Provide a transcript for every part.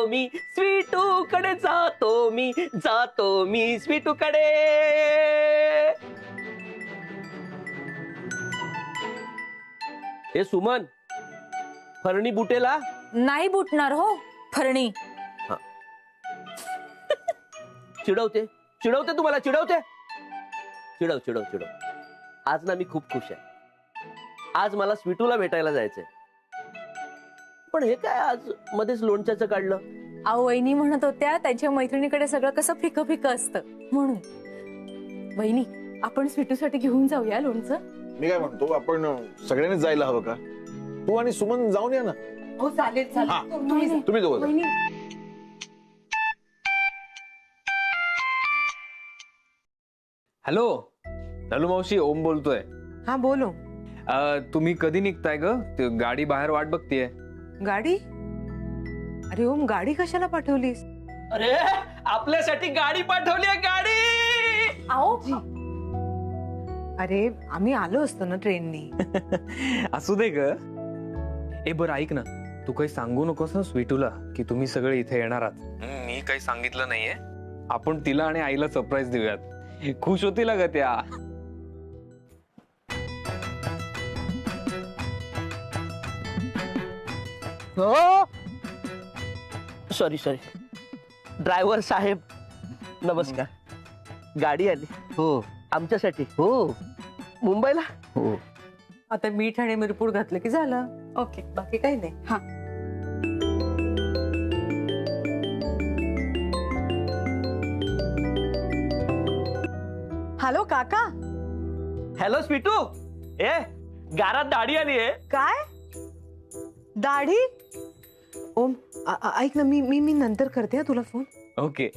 मी स्वीटू कडे जातो मी स्वीटू कडे. हे सुमन, फरणी बुटेला नाही बुटणार हो फरणी. चिडवते तुम्हाला, चिडव. आज ना मी खूप खुश आहे. आज मला स्वीटूला भेटायला जायचंय. पण हे काय आज मध्येच लोणच्याचं काढलं? अहो वहिनी म्हणत होत्या त्यांच्या मैत्रिणीकडे सगळं कसं फिकं फिकं असतं म्हणून. वहिनी आपण स्वीटूसाठी घेऊन जाऊया लोणचं. मी काय म्हणतो, आपण सगळ्यांनीच जायला हवं का? तू आणि सुमन जाऊन या ना. हो चालेल चालेल. तुम्ही दोघं. हॅलो नलू मावशी, ओम बोलतोय. हा बोलो. तुम्ही कधी निघताय ग? ते गाडी बाहेर वाट बघतीये. गाडी? अरे ओम, गाडी कशाला पाठवलीस? अरे आपल्यासाठी गाडी पाठवली आहे, गाडी. आओ अरे आम्ही आलो असतो ना ट्रेननी. असू दे ग. ए बरं ऐक ना, तू काही सांगू नकोस ना स्वीटूला की तुम्ही सगळे इथे येणार आहात. मी काही सांगितलं नाहीये. आपण तिला आणि आईला सरप्राईज देऊयात. खुश होतील ग त्या. हो सॉरी ड्रायव्हर साहेब नमस्कार. गाडी आली हो आमच्यासाठी. हो मुंबईला. हो आता मीठ आणि मिरपूड घातलं की झालं. ओके, बाकी काही नाही. हा हॅलो काका. हॅलो स्वीटू. ए गारात दाढी आली आहे. काय दाढी? ओम ऐक ना, मी नंतर करते हा तुला फोन. ओके.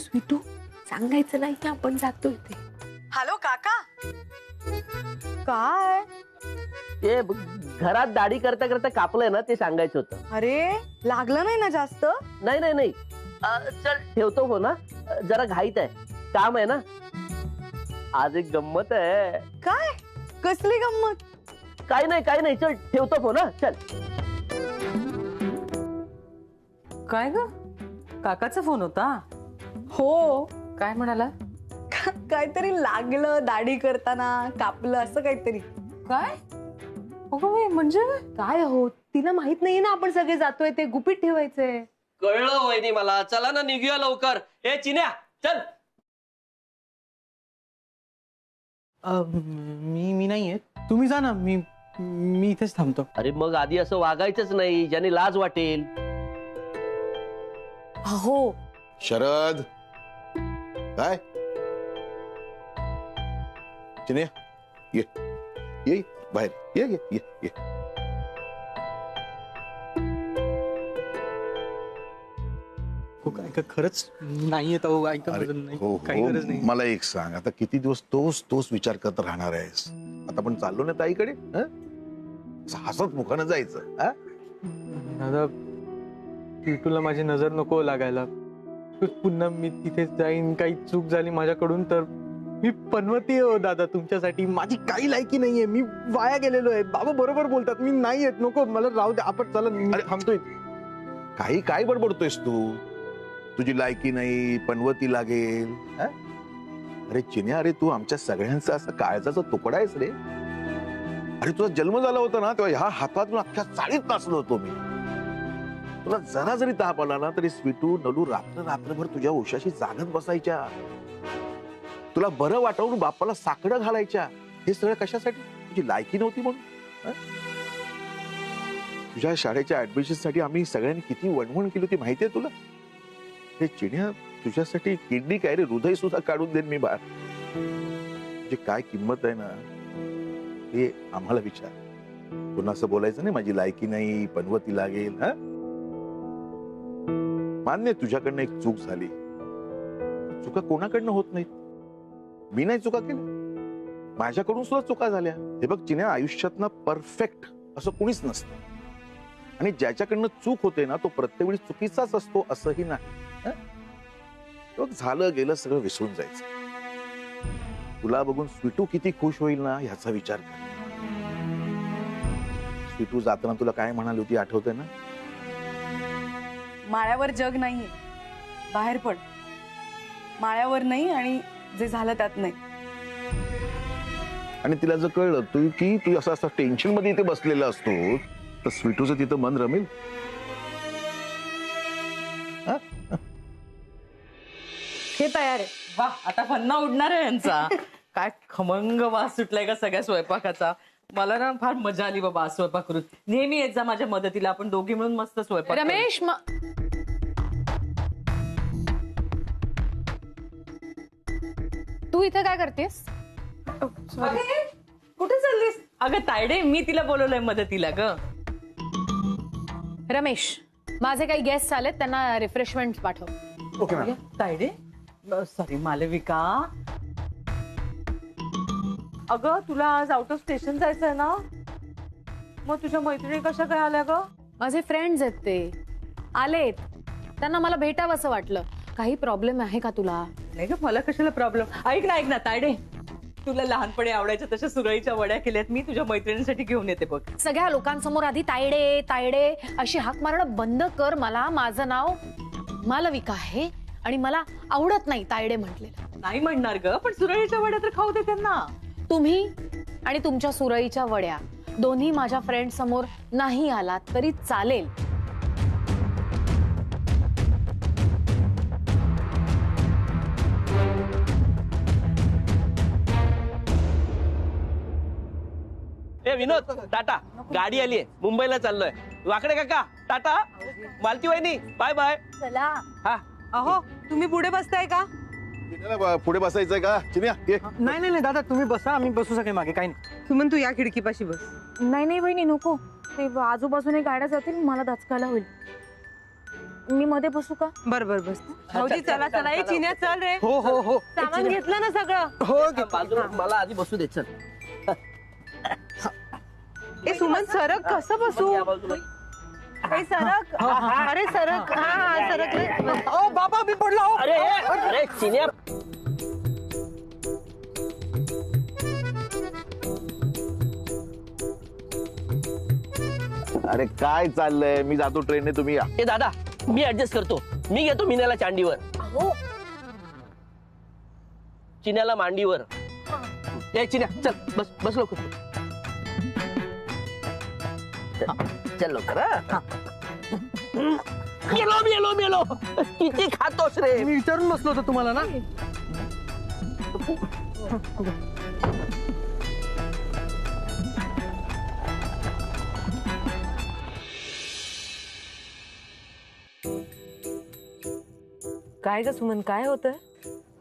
स्वीटू सांगायचं नाही की आपण जातोय ते. हॅलो काका. काय? ए घरात दाढी करता करता कापलंय ना, ते सांगायचं होतं. अरे लागलं नाही ना जास्त? नाही चल ठेवतो हो ना, जरा घाईत आहे, काम आहे ना. आज एक गंमत आहे. काय? कसली गंमत? काही नाही चल ठेवतो हो ना, चल. काय ग? काकाचा फोन होता? हो. काय म्हणाला? काहीतरी लागलं दाढी करताना, कापलं असं काहीतरी. काय? म्हणजे काय हो, तिला माहित नाहीये ना आपण सगळे जातोय ते. गुपित ठेवायचंय. कळलं वहिनी मला. चला ना निघूया लवकर. ए चिन्या चल. मी नाहीये, तुम्ही जा ना. मी इथेच थांबतो. अरे मग आधी असं वागायचंच नाही, ज्याने लाज वाटेल. हो शरद काय? चिन्या ये बाहेर ये. हो काय खरंच नाही येत? हो ऐका, हो काही गरज नाही. मला एक सांग, आता किती दिवस तोच विचार करत राहणार आहेस? आता आपण चाललो ना ताईकडे, हसत मुखानं जायचं. दादा स्वीटूला माझी नजर नको लागायला. पुन्हा मी तिथे जाईन, काही चूक झाली माझ्याकडून तर मी पनवती हो दादा तुमच्यासाठी. माझी काही लायकी नाहीये, मी वाया गेलेलो आहे. बाबा बरोबर बोलतात, मी नाही येत. नको मला राहू दे, आपण चला. अरे थांबतोय. काय बडबडतोयस तू? तुझी लायकी नाही, पनवती लागेल. अरे चिन्या, अरे तू आमच्या सगळ्यांचा असा काळजाचा तुकडा आहेस रे. अरे तुझा जन्म झाला होता ना, तेव्हा ह्या हातातून अख्ख्या चाळीत नाचलो होतो मी. तुला जरा जरी ताप आला ना तरी स्वीटू नलू रात्रभर तुझ्या उशाशी जागत बसायच्या. तुला बरं वाटवून बापाला साकडं घालायच्या. हे सगळं कशासाठी? तुझी लायकी नव्हती म्हणून. तुझ्या शाळेच्या ऍडमिशन साठी आम्ही सगळ्यांनी किती वणवण केली होती माहितीये तुला? हे चिन्या, तुझ्यासाठी किडनी काय रे, हृदय सुद्धा काढून देईन मी बाहेर. जे काय किंमत आहे ना, हे आम्हाला विचार. पुन्हा असं बोलायचं नाही माझी लायकी नाही, पनवती लागेल. मान्य तुझ्याकडनं एक चूक झाली. चुका कोणाकडनं होत नाहीत. मी नाही चुका केल्या, माझ्याकडून सुद्धा चुका झाल्या. हे बघ चिन्या, आयुष्यात ना परफेक्ट असं कोणीच नसतं. आणि ज्याच्याकडनं चूक होते ना, तो प्रत्येक वेळी चुकीचाच असतो असंही नाही. झालं गेलं सगळं विसरून जायचं. तुला बघून स्वीटू किती खुश होईल ना, ह्याचा विचार कर. स्वीटू जाताना तुला काय म्हणाली होती आठवते ना? माळ्यावर जग नाहीये, बाहेर पड. माळ्यावर नाही आणि जे झालं त्यात नाही. आणि तिला जर कळलं तू की तू असं असं टेन्शन मध्ये इथे बसलेला असतो तर स्वीटूचं तिथं मन रमेल? हे तयार आहे. वा, आता फन्ना उडणार आहे यांचा. काय खमंग वास सुटलाय का सगळ्या स्वयंपाकाचा. मला ना फार मजा आली बाबा आज स्वयंपाक करून. नेहमी येत जा माझ्या मदतीला, आपण दोघी मिळून मस्त स्वयंपाक करू. रमेश तू इथे काय करतेस? अरे, कुठे चाललीस? अगं तायडे, मी तिला बोलवलंय मदतीला ग. रमेश, माझे काही गेस्ट आलेत, त्यांना रिफ्रेशमेंट पाठव. अरे, तायडे सॉरी मालविका. अगं तुला आज आउट ऑफ स्टेशन जायचंय ना, मग तुझ्या मैत्रिणी कशा काय आल्या ग? माझे फ्रेंड्स आहेत, ते आलेत, त्यांना मला भेटावं असं वाटलं. काही प्रॉब्लेम आहे का तुला? नाही ग, मला कशाला प्रॉब्लेम. ऐक ना तायडे, तुला लहानपणी आवडायच्या तशा सुरळीच्या वड्या केल्यात मी तुझ्या मैत्रिणीसाठी घेऊन येते बघ. सगळ्या लोकांसमोर आधी तायडे तायडे अशी हाक मारणं बंद कर. मला माझं नाव मालविका आहे आणि मला आवडत नाही तायडे म्हटलेलं. नाही म्हणणार ग, पण सुरळीच्या वड्या तर खाऊ दे त्यांना. तुम्ही आणि तुमच्या सुरळीच्या वड्या दोन्ही माझ्या फ्रेंड समोर नाही आलात तरी चालेल. ए विनोद, टाटा, गाडी आली आहे, मुंबईला चाललोय. वाकडे काका टाटा, मालती वहिनी बाय बाय. चला. हा, अहो, तुम्ही पुढे बसताय का? चिन्याला पुढे बसायचंय का? चिन्या ये. नाही दादा, तुम्ही बसा, आम्ही बसू सगळे मागे, काही नाही. सुमन, तू या खिडकीपाशी बस. नाही बहिणी, नको. ते आजूबाजूने गाड्या जातील, मला दचकायला होईल. मी मध्ये बसू का? बर बस. भाऊजी चला चला, ये चिन्या चल रे. हो सामान घेतलं ना सगळं? हो बाजूला मला आधी बसू दे. चल ए सुमन, सरक. कसं बसू? या बाजूला. ए, सरक. अरे सरक. हा सरक रे. ओ बाबा, मी पडलो. अरे अरे चिन्या, अरे काय चाललंय? मी जातो ट्रेनने, तुम्ही या. ए दादा, मी ऍडजस्ट करतो. मी घेतो मीनाला चांडीवर. चिन्याला मांडीवर. ए चिन्या, चल बस लवकर. चल लवकर. मेलो. किती खातोस रे? मी विचारून बसलो होतो तुम्हाला ना. काय ग सुमन, काय होतं?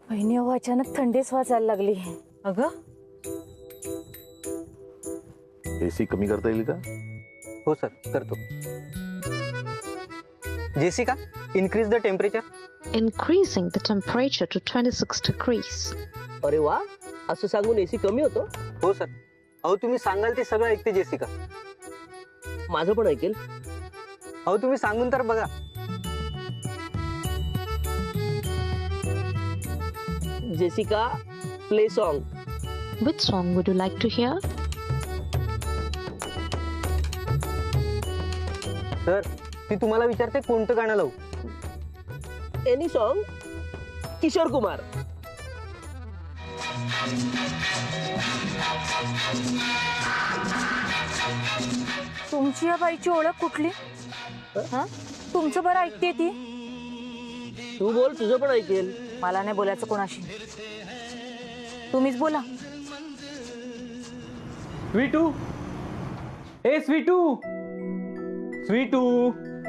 बहिणी, अहो अचानक थंडीच वाजायला लागली. अगं, एसी कमी करता येईल का? हो सर, करतो. Jessica, increase the temperature. Increasing the temperature to 26 degrees. अरे वा, असं सांगून एसी कमी होतो. हो सर. अहो, तुम्ही सांगाल ते सगळं ऐकते जेसिका. माझं पण ऐकेल. अहो, तुम्ही सांगून तर बघा. Jessica, play song. Which song would you like to hear? Sir, ती तुम्हाला विचारते कोणतं गाणं लावू. Any song. किशोर कुमार. तुमची या बाईची ओळख कुठली? हा, तुमचं बरं ऐकते ती. तू बोल, तुझं पण ऐकेल. मला नाही बोलायचं कोणाशी, तुम्हीच बोला. स्वीटू, ए स्वीटू,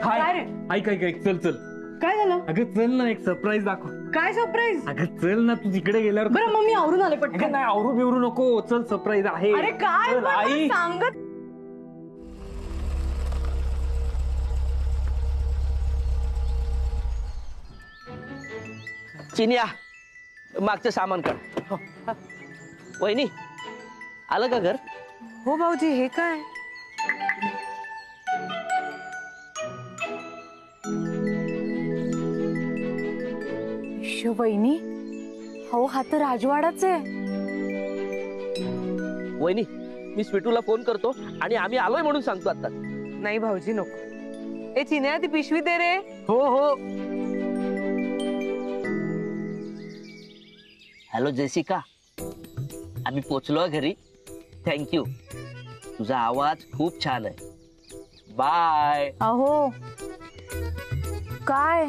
काय हाय. रे? ऐक, चल. काय झालं? अगं चल ना, एक सरप्राईज दाखव. काय सरप्राईज? अगं चल ना, तू तिकडे गेल्यावर. बरं, मग मी आवरून आले अगं पटकन. नाही, आवरू बिवरू नको, चल सरप्राईज आहे. अरे काय चल, पण आई. मला सांगत. चिन्या, मागचं सामान काढ. वहिनी, आलं का घर? हो भाऊजी, हे काय? बहिणी, हो हा तर राजवाडाच आहे. वहिनी, मी स्वीटूला फोन करतो आणि आम्ही आलोय म्हणून सांगतो आता. नाही भाऊजी नको. ए चिन्या ती पिशवी दे रे. हो हो. हॅलो जेसिका, आम्ही पोचलो घरी. थँक्यू. तुझा आवाज खूप छान आहे. बाय. अहो काय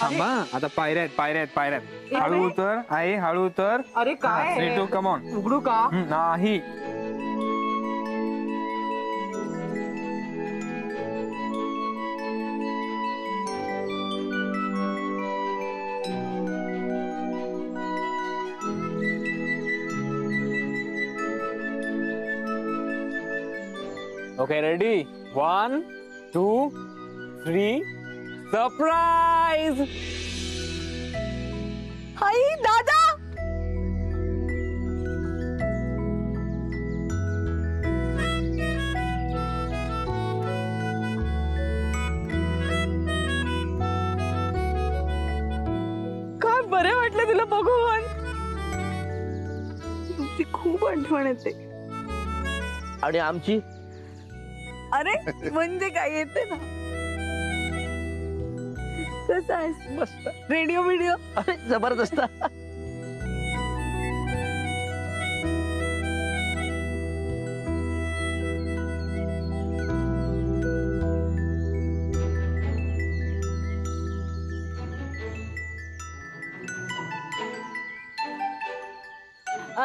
थांबा, आता पायऱ्या आहेत, पायऱ्या आहेत, पायऱ्या आहेत. हळू उतर आहे, हळू उतर. अरे काय स्वीटू कम ऑन. उघडू का? नाही. Okay ready. 1 2 3 सरप्राईज. आई दादा. काय बरे वाटलं तुला बघून. तुमची खूप आठवण येते. आणि आमची अरे म्हणजे काय येते ना. कसं आहेस? मस्त. Radio video. अरे जबरदस्त.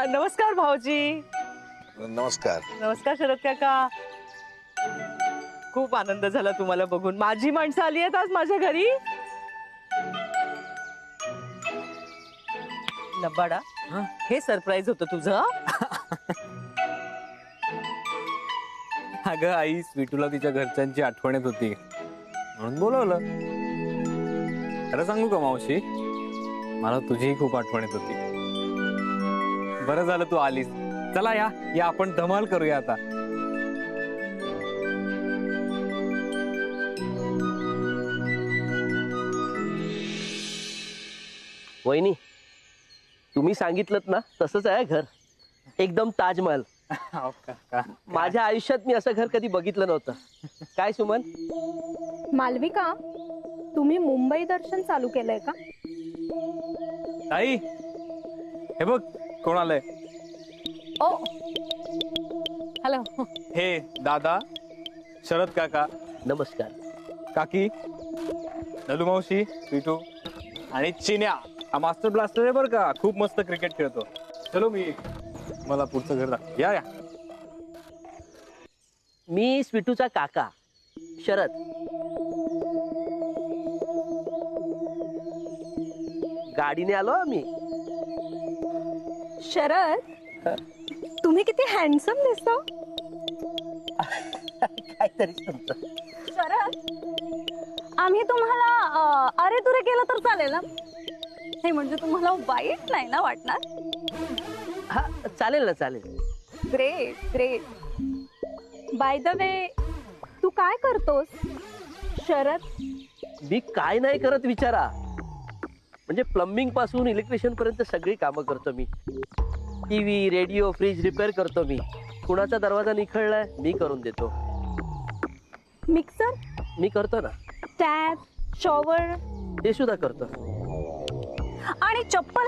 नमस्कार भाऊजी. नमस्कार. नमस्कार शरद काका. खूप आनंद झाला तुम्हाला बघून. माझी माणसं आली आहेत आज माझ्या घरी. लबाडा, हे सरप्राईज होतं तुझं. अगं आई, स्वीटूला तिच्या घरच्यांची आठवण येत होती म्हणून बोलवलं. खरं सांगू का मावशी, मला तुझीही खूप आठवण येत होती. बरं झालं तू आलीस. चला या या आपण धमाल करूया आता. वहिनी, तुम्ही सांगितलं ना तसंच आहे घर. एकदम ताजमहल. माझ्या आयुष्यात मी असं घर कधी बघितलं नव्हतं. काय सुमन? मालविका, तुम्ही मुंबई दर्शन चालू केलंय का? आई हे बघ कोण आलंय. ओ हॅलो. हे दादा, शरद काका, नमस्कार. काकी, नलू मावशी, स्वीटू आणि चिन्या. हा मास्टर ब्लास्टर आहे बरं का. खूप मस्त क्रिकेट खेळतो. चलो मी मला पुढचं घर दाखव. या या. मी स्वीटूचा काका शरद. गाडीने आलो आम्ही. शरद, तुम्ही किती हँडसम दिसता. काहीतरी तुमचं. शरद, आम्ही तुम्हाला अरे तुरे केलं तर चालेल ना? हे म्हणजे तुम्हाला वाईट नाही ना वाटणार? हा चालेल ना, चालेल. Great great. By the way, तू काय करतोस शरद? मी काय नाही करत विचारा. म्हणजे प्लंबिंग पासून इलेक्ट्रिशियन पर्यंत सगळी कामं करतो मी. टीव्ही, रेडिओ, फ्रीज रिपेअर करतो मी. कुणाचा दरवाजा निखळलाय मी करून देतो. मिक्सर? मी करतो ना. टॅप, शॉवर ते सुद्धा करतो. आणि चप्पल?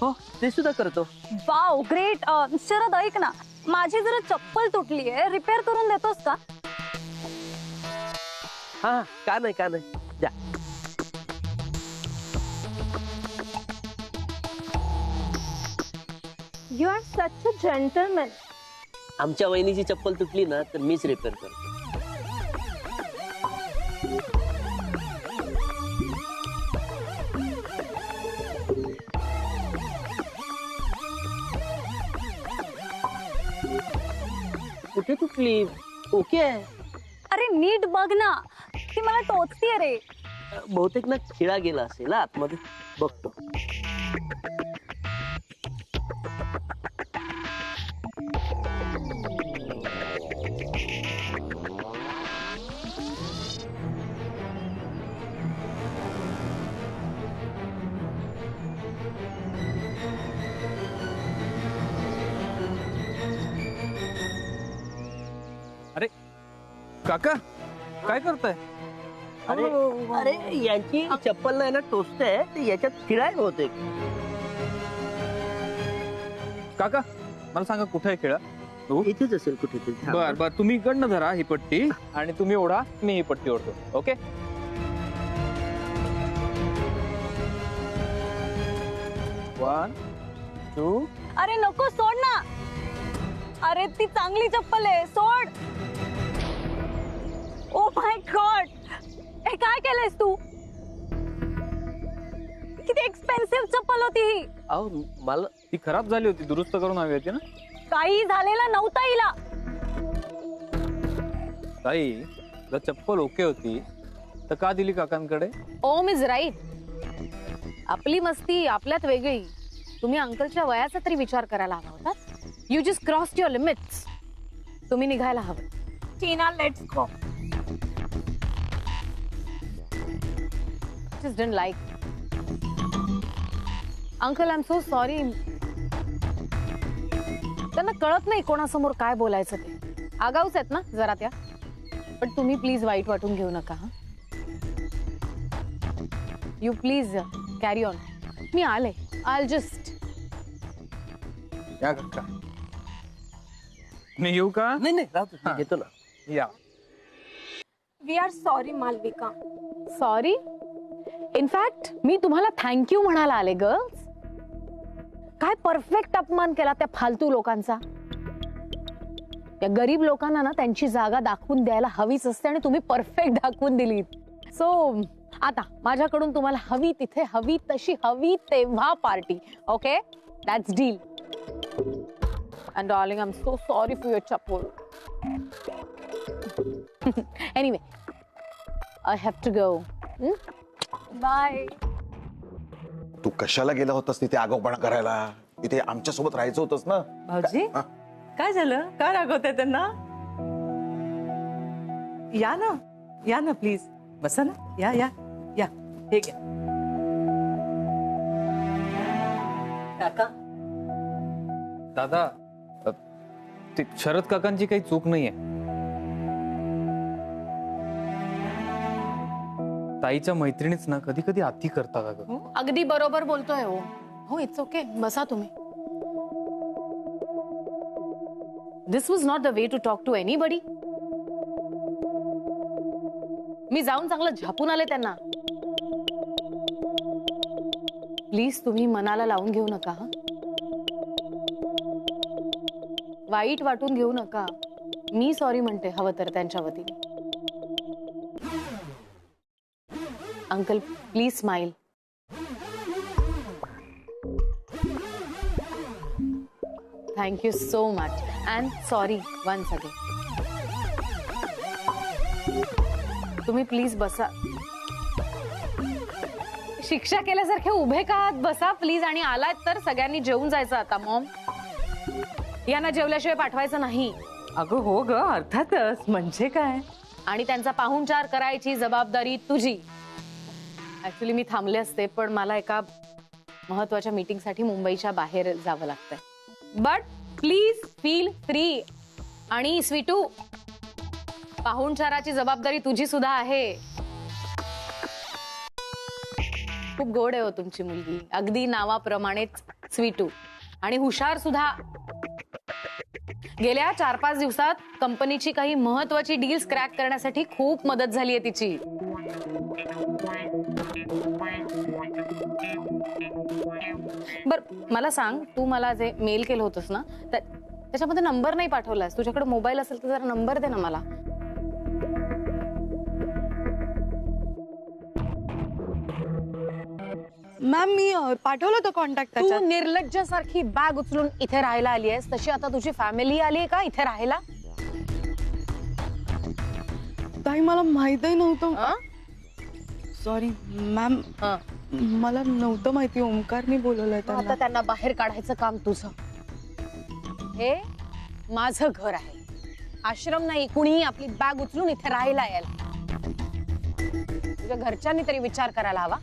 हो, ते सुद्धा करतो. Wow great. शरद ऐक ना, माझी जरा चप्पल तुटली आहे, रिपेअर करून देतोस का? हा, का नाही का नाही, द्या. You R such a gentleman. आमच्या वहिनीची चप्पल तुटली ना तर मीच रिपेअर करतो. कुठे तुटली? ओके आहे. अरे नीट बघ ना, ती मला टोचतीये रे. बहुतेक ना खिळा गेला असेल आतमध्ये. बघतो. काका काय करताय? अरे अरे यांची चप्पल नाही ना टोचते ते याच्यात खिळाय होते. काका मला सांगा कुठे आहे खेळा? इथेच असेल कुठेतरी. बर बर, तुम्ही इकडनं धरा ही पट्टी आणि तुम्ही ओढा, मी ही पट्टी ओढतो. ओके. 1 2. अरे नको, सोड ना. अरे ती चांगली चप्पल आहे, सोड. ओ माय गॉड, हे काय केलंयस तू? किती एक्सपेन्सिव्ह चप्पल होती ही. अहो मला ती खराब झाली होती, दुरुस्त करून हवी होती ना. काही झालेलं नव्हतं हिला. ताई जर चप्पल ओके होती तर का दिली काकांकडे? ओम इज राईट. आपली मस्ती आपल्यात वेगळी. तुम्ही अंकलच्या वयाचा तरी विचार करायला हवा होता. You just crossed your limits. तुम्ही निघायला हवं. Tina, let's go. Just didn't like. Uncle I am so sorry. त्यांना कळत नाही कोणासमोर काय बोलायचं ते. आगाऊच आहेत ना जरा त्या. पण तुम्ही प्लीज वाईट वाटून घेऊ नका. You please carry on. मी आले. I just. या काका, मी येऊ का? नाही नाही राहतो, मी घेतो ना. या. We are sorry Malavika. Sorry. In fact मी तुम्हाला थँक्यू म्हणायला आले गर्ल्स. काय परफेक्ट अपमान केला त्या फालतू लोकांचा. त्या गरीब लोकांना ना त्यांची जागा दाखवून द्यायला हवीच असते आणि तुम्ही परफेक्ट दाखवून दिली. सो आता माझ्याकडून तुम्हाला हवी तिथे हवी तशी हवी तेव्हा party. Okay, that's deal. And darling I am so sorry for your chappal. Anyway I have to go. Bye. तू कशाला गेला होतास तिथे आगाऊपणा करायला? तिथे आमच्या सोबत राहायचं होतंस ना. भाऊजी हा? काय झालं? का रागवताय त्यांना? या ना प्लीज. बसा ना. या या या. हे घ्या काका. दादा ते शरद काकांची काही चूक नाहीये. ताईच्या मैत्रिणीच ना कधी कधी अति करतात अगं. अगदी बरोबर बोलतोय. हो इट्स ओके. बसा तुम्ही. This was not the way to talk to anybody. मी जाऊन चांगलं झापून आले त्यांना. प्लीज तुम्ही मनाला लावून घेऊ नका. वाईट वाटून घेऊ नका. मी सॉरी म्हणते हवं तर त्यांच्या वतीने. Uncle please smile. Thank you so much and sorry once again. तुम्ही प्लीज बसा. शिक्षा केल्यासारखे उभे का आहात? बसा प्लीज. आणि आलात तर सगळ्यांनी जेवून जायचं आता. मॉम यांना जेवल्याशिवाय पाठवायचं नाही. अगं हो ग, अर्थातच. म्हणजे काय? आणि त्यांचा पाहुणचार करायची जबाबदारी तुझी. ऍक्च्युली मी थांबले असते पण मला एका महत्वाच्या मीटिंगसाठी मुंबईच्या बाहेर जावं लागतंय. But please feel free. आणि स्वीटू, पाहुणचाराची जबाबदारी तुझी सुद्धा आहे. खूप गोड आहे हो तुमची मुलगी. अगदी नावाप्रमाणेच स्वीटू. आणि हुशार सुद्धा. गेल्या 4-5 दिवसात कंपनीची काही महत्वाची डील्स क्रॅक करण्यासाठी खूप मदत झाली आहे तिची. बर मला सांग, तू मला जे मेल केलं होतंस ना त्याच्यामध्ये नंबर नाही पाठवलास. तुझ्याकडे मोबाईल असेल तर जरा नंबर दे ना मला. मॅम मी पाठवलं होतं कॉन्टॅक्ट. तू निर्लज्जासारखी बॅग उचलून इथे राहायला आली आहेस, तशी आता तुझी फॅमिली आली आहे का इथे राहायला? ताई मला माहितही नव्हतं. सॉरी मॅम, मला नव्हतं माहिती ओमकारनी बोलवलंय आता त्यांना. त्यांना बाहेर काढायचं काम तुझं. हे माझं घर आहे, आश्रम नाही. कुणीही आपली बॅग उचलून इथे राहायला यायला. तुझ्या घरच्यांनी तरी विचार करायला हवा.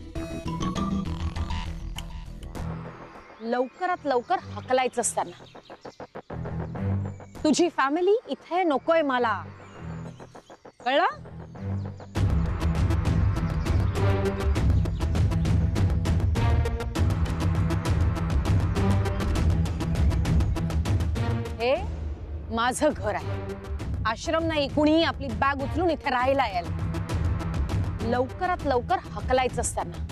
लवकरात लवकर हकलायचंच त्यांना. तुझी फॅमिली इथे नकोय मला. कळलं? हे माझं घर आहे, आश्रम नाही. कुणीही आपली बॅग उचलून इथे राहायला यायला. लवकरात लवकर हकलायचं असताना.